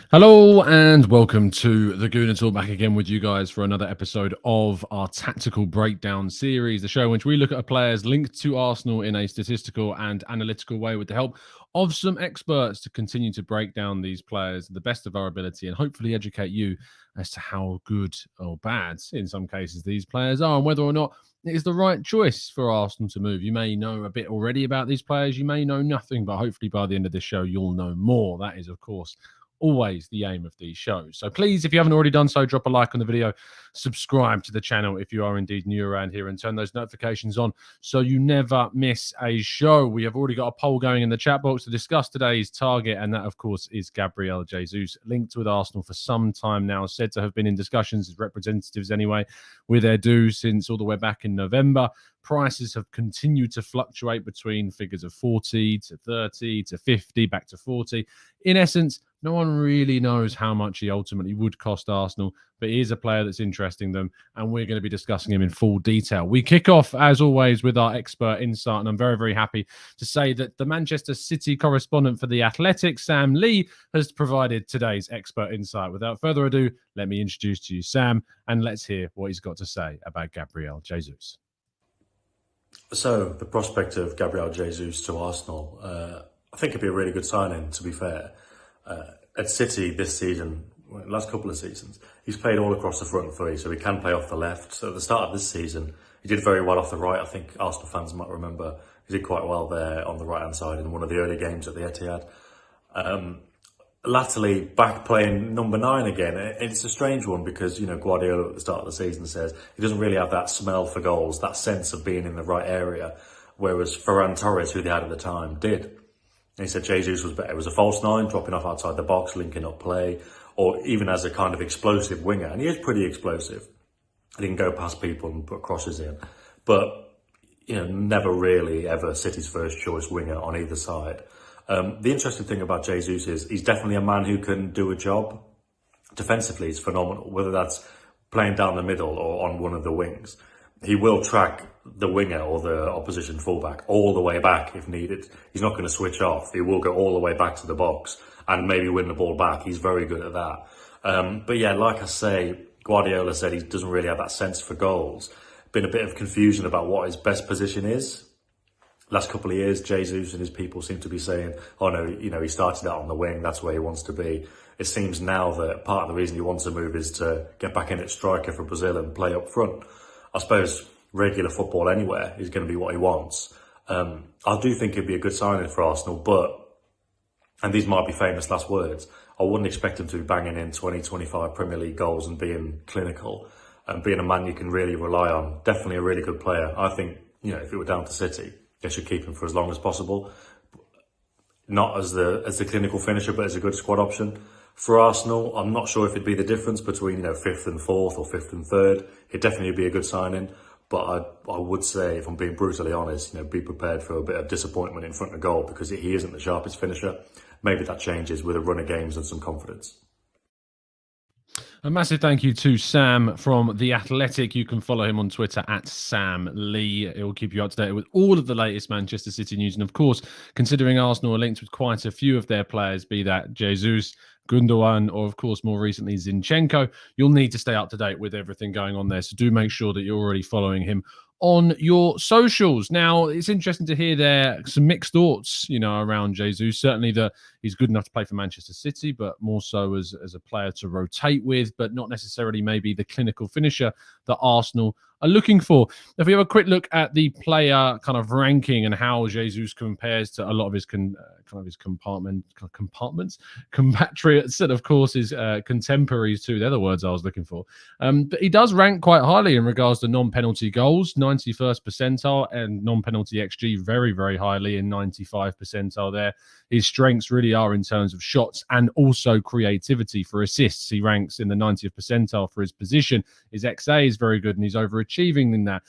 Hello and welcome to the Gooner Talk, back again with you guys for another episode of our tactical breakdown series, the show in which we look at a players linked to Arsenal in a statistical and analytical way with the help of some experts to continue to break down these players to the best of our ability and hopefully educate you as to how good or bad, in some cases, these players are and whether or not it is the right choice for Arsenal to move. You may know a bit already about these players, you may know nothing, but hopefully by the end of this show, you'll know more. That is, of course, always the aim of these shows. So please, if you haven't already done so, drop a like on the video, subscribe to the channel if you are indeed new around here, and turn those notifications on so you never miss a show. We have already got a poll going in the chat box to discuss today's target, and that, of course, is Gabriel Jesus, linked with Arsenal for some time now, said to have been in discussions as representatives anyway with Edu since all the way back in November. Prices have continued to fluctuate between figures of 40 to 30 to 50, back to 40. In essence, no one really knows how much he ultimately would cost Arsenal, but he is a player that's interesting them, and we're going to be discussing him in full detail. We kick off, as always, with our expert insight, and I'm very, very happy to say that the Manchester City correspondent for The Athletic, Sam Lee, has provided today's expert insight. Without further ado, let me introduce to you Sam, and let's hear what he's got to say about Gabriel Jesus. So, the prospect of Gabriel Jesus to Arsenal, I think it'd be a really good signing, to be fair. At City this season, last couple of seasons, he's played all across the front three, so he can play off the left. So at the start of this season, he did very well off the right. I think Arsenal fans might remember he did quite well there on the right-hand side in one of the early games at the Etihad. Latterly, back playing number 9 again. It's a strange one because, Guardiola at the start of the season says he doesn't really have that smell for goals, that sense of being in the right area, whereas Ferran Torres, who they had at the time, did. And he said Jesus was better. It was a false 9, dropping off outside the box, linking up play, or even as a kind of explosive winger. And he is pretty explosive. He can go past people and put crosses in. But, never really ever City's first choice winger on either side. The interesting thing about Jesus is he's definitely a man who can do a job. Defensively, he's phenomenal, whether that's playing down the middle or on one of the wings. He will track the winger or the opposition fullback all the way back if needed. He's not going to switch off. He will go all the way back to the box and maybe win the ball back. He's very good at that. But yeah, like I say, Guardiola said he doesn't really have that sense for goals. Been a bit of confusion about what his best position is. Last couple of years, Jesus and his people seem to be saying, oh no, he started out on the wing, that's where he wants to be. It seems now that part of the reason he wants to move is to get back in at striker for Brazil and play up front. I suppose regular football anywhere is going to be what he wants. I do think it'd be a good signing for Arsenal, but, and these might be famous last words, I wouldn't expect him to be banging in 20, 25 Premier League goals and being clinical and being a man you can really rely on. Definitely a really good player. I think, if it were down to City, they should keep him for as long as possible. Not as the clinical finisher, but as a good squad option. For Arsenal, I'm not sure if it'd be the difference between, 5th and 4th or 5th and 3rd. It'd definitely be a good signing. But I would say, if I'm being brutally honest, be prepared for a bit of disappointment in front of goal because he isn't the sharpest finisher. Maybe that changes with a run of games and some confidence. A massive thank you to Sam from The Athletic. You can follow him on Twitter at Sam Lee. It will keep you up to date with all of the latest Manchester City news. And of course, considering Arsenal are linked with quite a few of their players, be that Jesus, Gundogan, or of course more recently Zinchenko, you'll need to stay up to date with everything going on there. So do make sure that you're already following him on your socials. Now, it's interesting to hear there some mixed thoughts, around Jesus. Certainly that he's good enough to play for Manchester City, but more so as a player to rotate with, but not necessarily maybe the clinical finisher that Arsenal are looking for. If we have a quick look at the player kind of ranking and how Jesus compares to a lot of his compatriots, and of course his contemporaries too. They're the words I was looking for. But he does rank quite highly in regards to non-penalty goals, 91st percentile, and non-penalty XG very, very highly in 95 percentile there. His strengths really are in terms of shots and also creativity. For assists, he ranks in the 90th percentile for his position. His XA is very good and he's overachieving in that.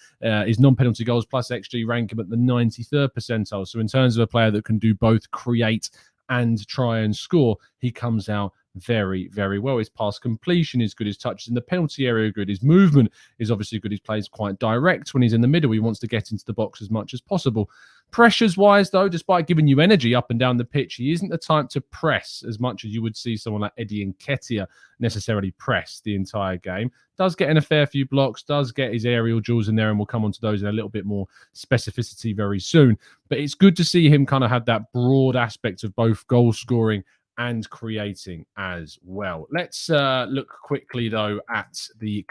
His non-penalty goals plus XG rank him at the 93rd percentile. So in terms of a player that can do both create and try and score, he comes out very, very well. His pass completion is good. His touches in the penalty area are good. His movement is obviously good. He plays quite direct when he's in the middle. He wants to get into the box as much as possible. Pressures-wise, though, despite giving you energy up and down the pitch, he isn't the type to press as much as you would see someone like Eddie Nketiah necessarily press the entire game. Does get in a fair few blocks, does get his aerial duels in there, and we'll come on to those in a little bit more specificity very soon. But it's good to see him kind of have that broad aspect of both goal scoring and creating as well. Let's look quickly, though, at the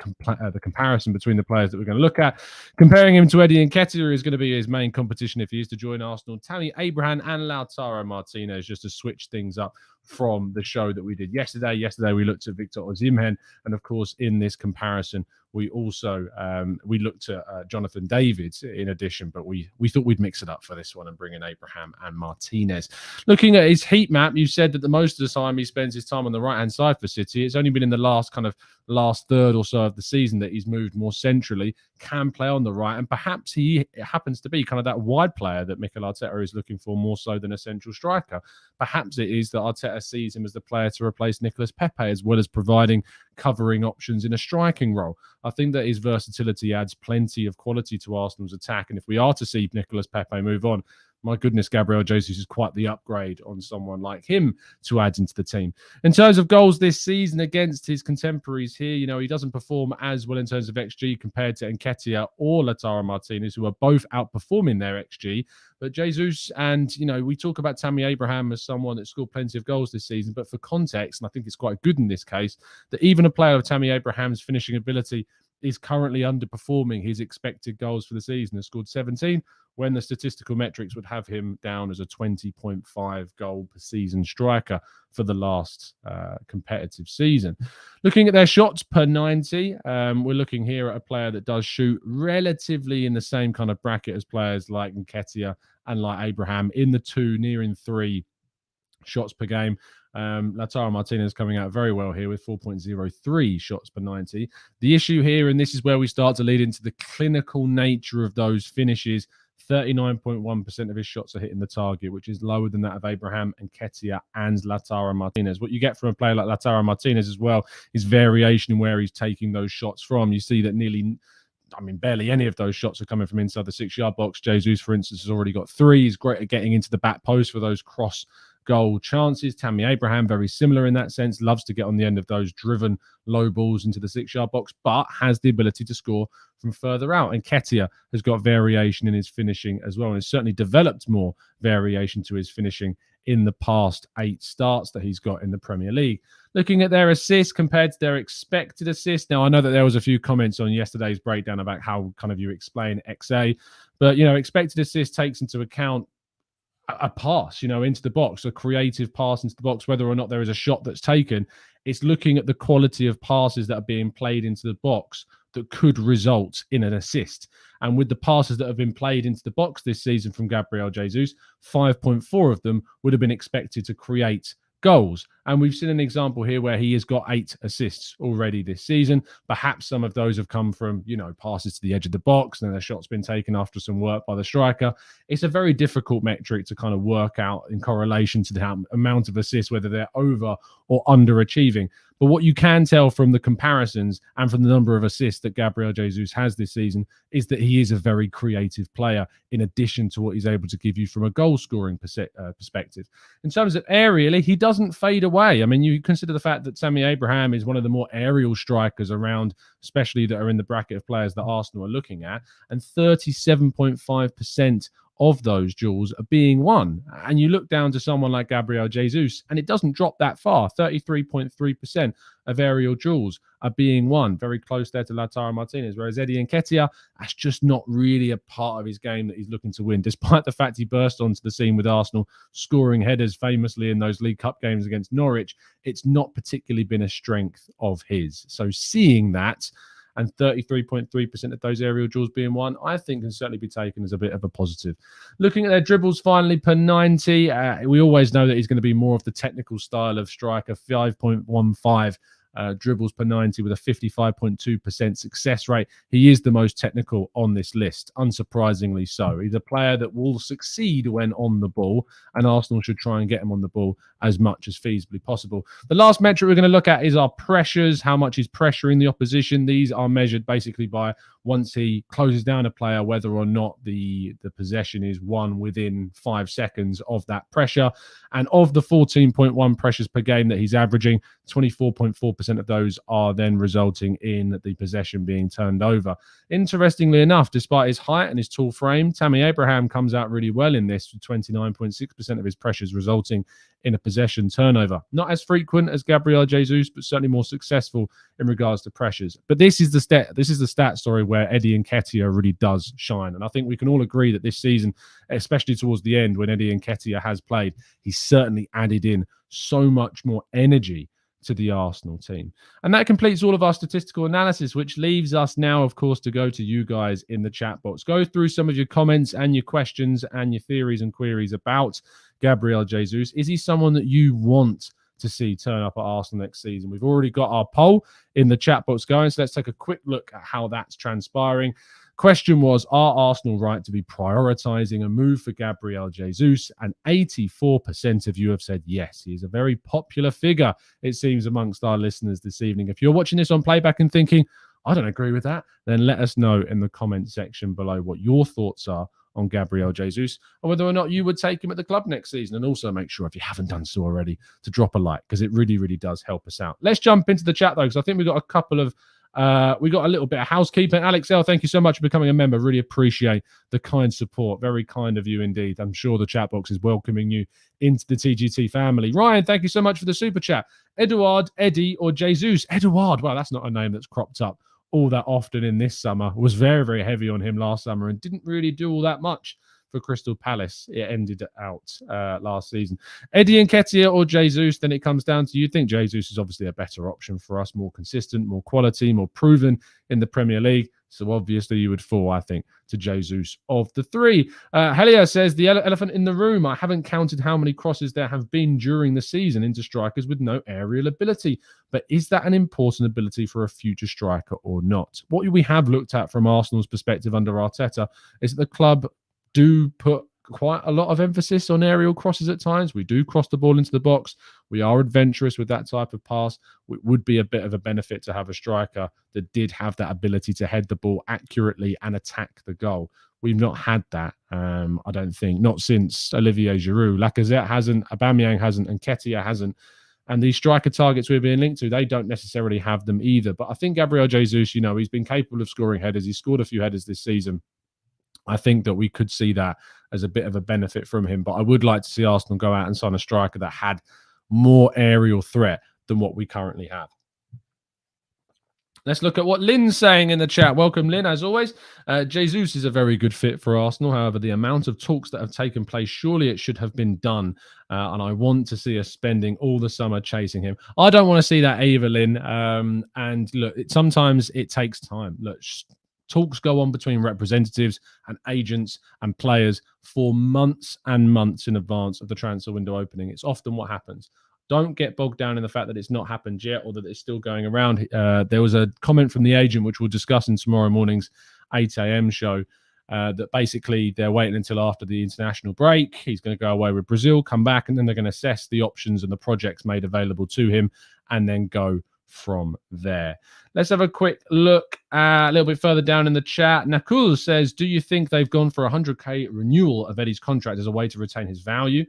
comparison between the players that we're going to look at. Comparing him to Eddie Nketiah is going to be his main competition if he is to join Arsenal. Tammy Abraham and Lautaro Martinez, just to switch things up from the show that we did yesterday. Yesterday, we looked at Victor Osimhen, and of course, in this comparison, we also we looked at Jonathan David in addition, but we thought we'd mix it up for this one and bring in Abraham and Martinez. Looking at his heat map, you said that the most of the time he spends his time on the right-hand side for City. It's only been in the last third or so of the season that he's moved more centrally, can play on the right, and perhaps he happens to be kind of that wide player that Mikel Arteta is looking for more so than a central striker. Perhaps it is that Arteta sees him as the player to replace Nicolas Pepe, as well as providing covering options in a striking role. I think that his versatility adds plenty of quality to Arsenal's attack, and if we are to see Nicolas Pepe move on, my goodness, Gabriel Jesus is quite the upgrade on someone like him to add into the team. In terms of goals this season against his contemporaries here, he doesn't perform as well in terms of XG compared to Nketiah or Lautaro Martinez, who are both outperforming their XG. But Jesus and, we talk about Tammy Abraham as someone that scored plenty of goals this season, but for context, and I think it's quite good in this case, that even a player of Tammy Abraham's finishing ability is currently underperforming his expected goals for the season. Has scored 17, when the statistical metrics would have him down as a 20.5 goal per season striker for the last competitive season. Looking at their shots per 90, we're looking here at a player that does shoot relatively in the same kind of bracket as players like Nketiah and like Abraham, in the 2, nearing 3 shots per game. Lautaro Martinez coming out very well here with 4.03 shots per 90. The issue here, and this is where we start to lead into the clinical nature of those finishes, 39.1% of his shots are hitting the target, which is lower than that of Abraham and Nketiah and Lautaro Martinez. What you get from a player like Lautaro Martinez as well is variation in where he's taking those shots from. You see that barely any of those shots are coming from inside the 6-yard box. Jesus, for instance, has already got 3. He's great at getting into the back post for those cross goal chances. Tammy Abraham, very similar in that sense, loves to get on the end of those driven low balls into the 6-yard box, but has the ability to score from further out. And Nketiah has got variation in his finishing as well, and has certainly developed more variation to his finishing in the past 8 starts that he's got in the Premier League. Looking at their assists compared to their expected assists. Now, I know that there was a few comments on yesterday's breakdown about how kind of you explain XA, but, expected assist takes into account a pass, into the box, a creative pass into the box, whether or not there is a shot that's taken. It's looking at the quality of passes that are being played into the box that could result in an assist. And with the passes that have been played into the box this season from Gabriel Jesus, 5.4 of them would have been expected to create goals. And we've seen an example here where he has got 8 assists already this season. Perhaps some of those have come from, passes to the edge of the box, and then a shot's been taken after some work by the striker. It's a very difficult metric to kind of work out in correlation to the amount of assists, whether they're over or underachieving. But what you can tell from the comparisons and from the number of assists that Gabriel Jesus has this season is that he is a very creative player, in addition to what he's able to give you from a goal-scoring perspective. In terms of aerially, he doesn't fade away. I mean, you consider the fact that Tammy Abraham is one of the more aerial strikers around, especially that are in the bracket of players that Arsenal are looking at, and 37.5% of those duels are being won. And you look down to someone like Gabriel Jesus, and it doesn't drop that far. 33.3% of aerial duels are being won, very close there to Lautaro Martinez, whereas Eddie Nketiah, that's just not really a part of his game that he's looking to win, despite the fact he burst onto the scene with Arsenal, scoring headers famously in those League Cup games against Norwich. It's not particularly been a strength of his. So seeing that, and 33.3% of those aerial duels being won, I think can certainly be taken as a bit of a positive. Looking at their dribbles finally per 90, we always know that he's going to be more of the technical style of striker, 5.15 dribbles per 90 with a 55.2% success rate. He is the most technical on this list, unsurprisingly so. He's a player that will succeed when on the ball, and Arsenal should try and get him on the ball as much as feasibly possible. The last metric we're going to look at is our pressures, how much he's pressuring the opposition. These are measured basically by once he closes down a player, whether or not the possession is won within 5 seconds of that pressure. And of the 14.1 pressures per game that he's averaging, 24.4% of those are then resulting in the possession being turned over. Interestingly enough, despite his height and his tall frame, Tammy Abraham comes out really well in this, with 29.6% of his pressures resulting in a possession turnover. Not as frequent as Gabriel Jesus, but certainly more successful in regards to pressures. But this is the stat story where Eddie Nketiah really does shine. And I think we can all agree that this season, especially towards the end when Eddie Nketiah has played, he's certainly added in so much more energy to the Arsenal team. And that completes all of our statistical analysis, which leaves us now, of course, to go to you guys in the chat box. Go through some of your comments and your questions and your theories and queries about Gabriel Jesus. Is he someone that you want to see turn up at Arsenal next season? We've already got our poll in the chat box going, so let's take a quick look at how that's transpiring. Question was, are Arsenal right to be prioritising a move for Gabriel Jesus? And 84% of you have said yes. He is a very popular figure, it seems, amongst our listeners this evening. If you're watching this on playback and thinking, I don't agree with that, then let us know in the comment section below what your thoughts are on Gabriel Jesus, or whether or not you would take him at the club next season. And also make sure, if you haven't done so already, to drop a like, because it really, really does help us out. Let's jump into the chat, though, because I think we've got a couple of we got a little bit of housekeeping. Alex L, thank you so much for becoming a member. Really appreciate the kind support. Very kind of you indeed. I'm sure the chat box is welcoming you into the TGT family. Ryan, thank you so much for the super chat. Eduard, Eddie, or Jesus? Eduard, well, that's not a name that's cropped up all that often in this summer. Was very, very heavy on him last summer and didn't really do all that much for Crystal Palace. It ended out last season. Eddie Nketiah or Jesus, then it comes down to, you think Jesus is obviously a better option for us, more consistent, more quality, more proven in the Premier League. So obviously you would fall, I think, to Jesus of the three. Helia says, the elephant in the room. I haven't counted how many crosses there have been during the season into strikers with no aerial ability. But is that an important ability for a future striker or not? What we have looked at from Arsenal's perspective under Arteta is that the club do put quite a lot of emphasis on aerial crosses at times. We do cross the ball into the box. We are adventurous with that type of pass. It would be a bit of a benefit to have a striker that did have that ability to head the ball accurately and attack the goal. We've not had that, I don't think, not since Olivier Giroud. Lacazette hasn't, Aubameyang hasn't, and Nketiah hasn't. And these striker targets we're being linked to, they don't necessarily have them either. But I think Gabriel Jesus, you know, he's been capable of scoring headers. He's scored a few headers this season. I think that we could see that as a bit of a benefit from him. But I would like to see Arsenal go out and sign a striker that had more aerial threat than what we currently have. Let's look at what Lynn's saying in the chat. Welcome, Lynn, as always. Jesus is a very good fit for Arsenal. However, the amount of talks that have taken place, surely it should have been done. And I want to see us spending all the summer chasing him. I don't want to see that either, Lynn. And look, sometimes it takes time. Look, talks go on between representatives and agents and players for months and months in advance of the transfer window opening. It's often what happens. Don't get bogged down in the fact that it's not happened yet or that it's still going around. There was a comment from the agent, which we'll discuss in tomorrow morning's 8 a.m. show, that basically they're waiting until after the international break. He's going to go away with Brazil, come back, and then they're going to assess the options and the projects made available to him and then go from there. Let's have a quick look a little bit further down in the chat. Nakul says, do you think they've gone for a 100k renewal of Eddie's contract as a way to retain his value?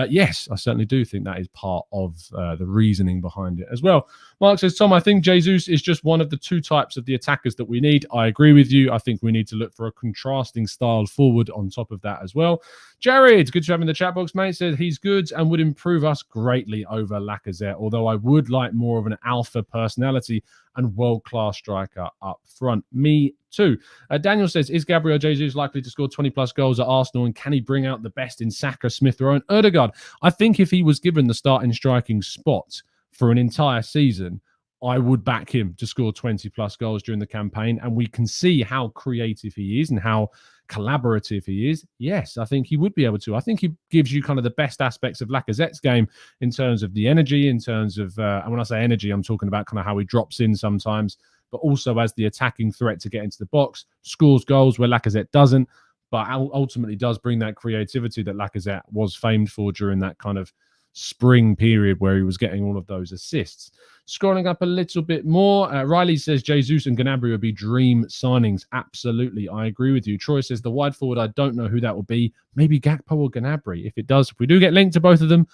Yes, I certainly do think that is part of the reasoning behind it as well. Mark says, Tom, I think Jesus is just one of the two types of the attackers that we need. I agree with you. I think we need to look for a contrasting style forward on top of that as well. Jared, good to have him in the chat box, mate, said he's good and would improve us greatly over Lacazette, although I would like more of an alpha personality and world-class striker up front. Me too. Daniel says, is Gabriel Jesus likely to score 20-plus goals at Arsenal, and can he bring out the best in Saka, Smith Rowe and Ødegaard? I think if he was given the starting striking spot for an entire season, I would back him to score 20 plus goals during the campaign. And we can see how creative he is and how collaborative he is. Yes, I think he would be able to. I think he gives you kind of the best aspects of Lacazette's game in terms of the energy, in terms of, and when I say energy, I'm talking about kind of how he drops in sometimes, but also as the attacking threat to get into the box, scores goals where Lacazette doesn't, but ultimately does bring that creativity that Lacazette was famed for during that kind of spring period where he was getting all of those assists. Scrolling up a little bit more, Riley says Jesus and Gnabry would be dream signings. Absolutely, I agree with you. Troy says the wide forward, I don't know who that will be. Maybe Gakpo or Gnabry. If we do get linked to both of them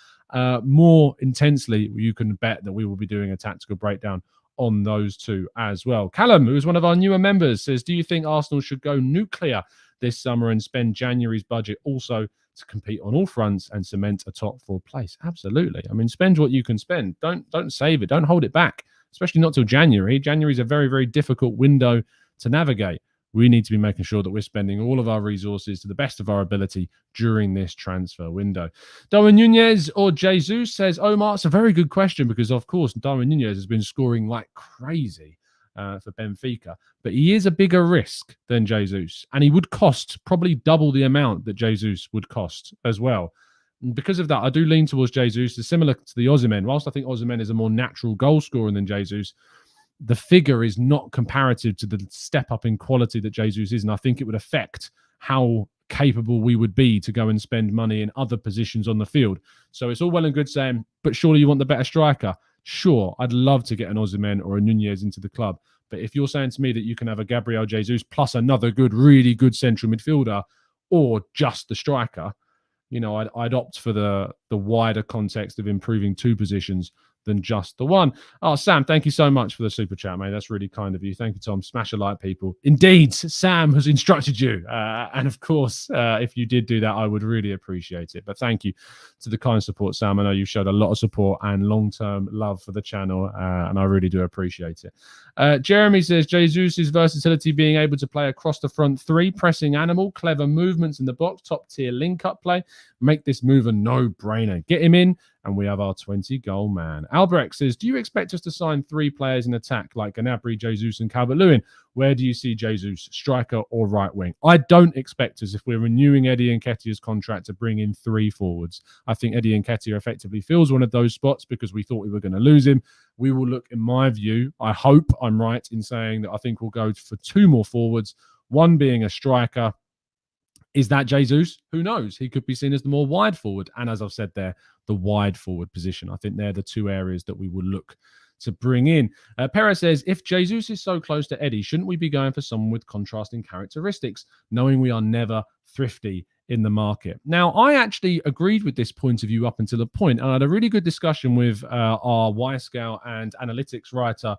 more intensely, you can bet that we will be doing a tactical breakdown on those two as well. Callum, who is one of our newer members, says, do you think Arsenal should go nuclear this summer and spend January's budget also to compete on all fronts and cement a top 4 place? Absolutely. I mean, spend what you can spend. Don't save it. Don't hold it back, especially not till January. January is a very, very difficult window to navigate. We need to be making sure that we're spending all of our resources to the best of our ability during this transfer window. Darwin Nunez or Jesus, says Omar. It's a very good question because, of course, Darwin Nunez has been scoring like crazy for Benfica, but he is a bigger risk than Jesus, and he would cost probably double the amount that Jesus would cost as well. And because of that, I do lean towards Jesus. It's similar to the Osimhen. Whilst I think Osimhen is a more natural goal scorer than Jesus, the figure is not comparative to the step up in quality that Jesus is, and I think it would affect how capable we would be to go and spend money in other positions on the field. So it's all well and good saying, but surely you want the better striker. Sure, I'd love to get an Osimhen or a Nunez into the club. But if you're saying to me that you can have a Gabriel Jesus plus another really good central midfielder or just the striker, you know, I'd opt for the wider context of improving 2 positions than just the one. Oh, Sam, thank you so much for the super chat, mate. That's really kind of you. Thank you, Tom. Smash a like, people. Indeed, Sam has instructed you. And of course, if you did do that, I would really appreciate it. But thank you to the kind support, Sam. I know you've showed a lot of support and long-term love for the channel, and I really do appreciate it. Jeremy says, Jesus' versatility, being able to play across the front 3, pressing animal, clever movements in the box, top-tier link-up play, make this move a no-brainer. Get him in, and we have our 20-goal man. Albrecht says, do you expect us to sign 3 players in attack like Gnabry, Jesus, and Calvert-Lewin? Where do you see Jesus, striker or right wing? I don't expect us, if we're renewing Eddie Nketiah's contract, to bring in 3 forwards. I think Eddie Nketiah effectively fills one of those spots because we thought we were going to lose him. We will look, in my view, I hope I'm right in saying that I think we'll go for 2 more forwards, one being a striker. Is that Jesus? Who knows? He could be seen as the more wide forward. And as I've said there, the wide forward position. I think they're the 2 areas that we will look to bring in. Perez says, if Jesus is so close to Eddie, shouldn't we be going for someone with contrasting characteristics, knowing we are never thrifty in the market? Now, I actually agreed with this point of view up until a point, and I had a really good discussion with our Y-Scout and analytics writer,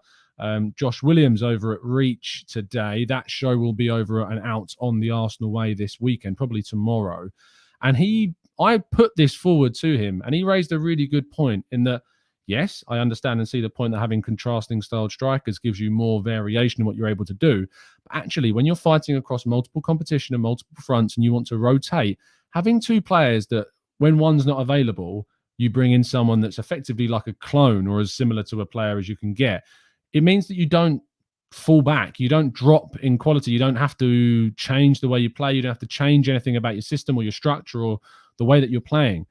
Josh Williams, over at Reach today. That show will be over and out on the Arsenal Way this weekend, probably tomorrow. And I put this forward to him, and he raised a really good point in that, yes, I understand and see the point that having contrasting styled strikers gives you more variation in what you're able to do. But actually, when you're fighting across multiple competition and multiple fronts and you want to rotate, having 2 players that when one's not available, you bring in someone that's effectively like a clone or as similar to a player as you can get, it means that you don't fall back. You don't drop in quality. You don't have to change the way you play. You don't have to change anything about your system or your structure or the way that you're playing.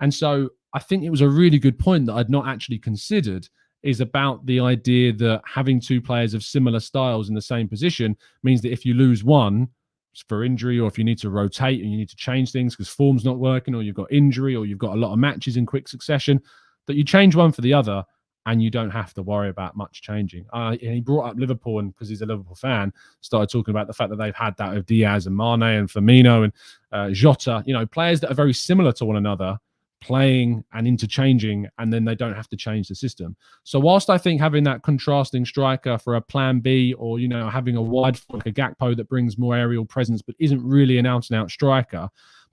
And so I think it was a really good point that I'd not actually considered, is about the idea that having 2 players of similar styles in the same position means that if you lose one for injury, or if you need to rotate and you need to change things because form's not working, or you've got injury, or you've got a lot of matches in quick succession, that you change one for the other and you don't have to worry about much changing. And he brought up Liverpool, and because he's a Liverpool fan, started talking about the fact that they've had that of Diaz and Mane and Firmino and Jota, you know, players that are very similar to one another, playing and interchanging, and then they don't have to change the system. So whilst I think having that contrasting striker for a plan B, or, you know, having a wide like a Gakpo that brings more aerial presence but isn't really an out-and-out striker,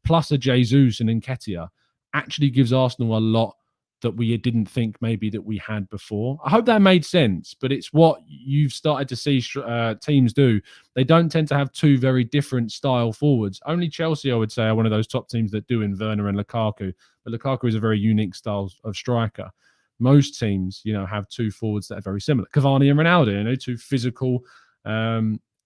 plus a Jesus and Nketiah, actually gives Arsenal a lot that we didn't think maybe that we had before. I hope that made sense, but it's what you've started to see teams do. They don't tend to have 2 very different style forwards. Only Chelsea, I would say, are one of those top teams that do in Werner and Lukaku. But Lukaku is a very unique style of striker. most teams, have two forwards that are very similar. Cavani and Ronaldo, two physical,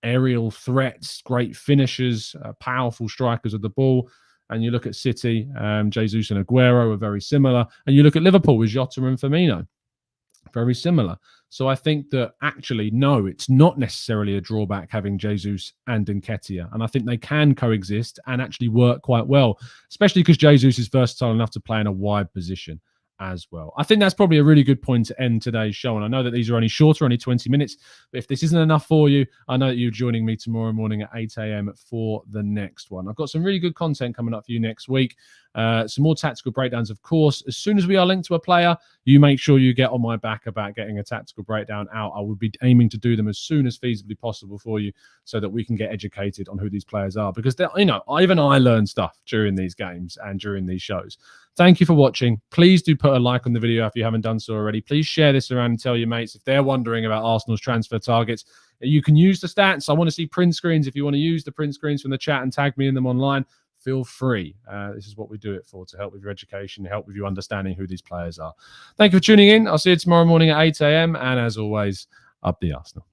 aerial threats, great finishers, powerful strikers of the ball. And you look at City, Jesus and Aguero are very similar. And you look at Liverpool with Jota and Firmino, very similar. So I think that actually, no, it's not necessarily a drawback having Jesus and Nketiah. And I think they can coexist and actually work quite well, especially because Jesus is versatile enough to play in a wide position as well. I think that's probably a really good point to end today's show. And I know that these are only shorter, only 20 minutes. But if this isn't enough for you, I know that you're joining me tomorrow morning at 8 a.m. for the next one. I've got some really good content coming up for you next week. Some more tactical breakdowns, of course. As soon as we are linked to a player, you make sure you get on my back about getting a tactical breakdown out. I will be aiming to do them as soon as feasibly possible for you so that we can get educated on who these players are. Because, even I learn stuff during these games and during these shows. Thank you for watching. Please do put a like on the video if you haven't done so already. Please share this around and tell your mates if they're wondering about Arsenal's transfer targets. You can use the stats. I want to see print screens. If you want to use the print screens from the chat and tag me in them online, feel free. This is what we do it for, to help with your education, help with you understanding who these players are. Thank you for tuning in. I'll see you tomorrow morning at 8 a.m. And as always, up the Arsenal.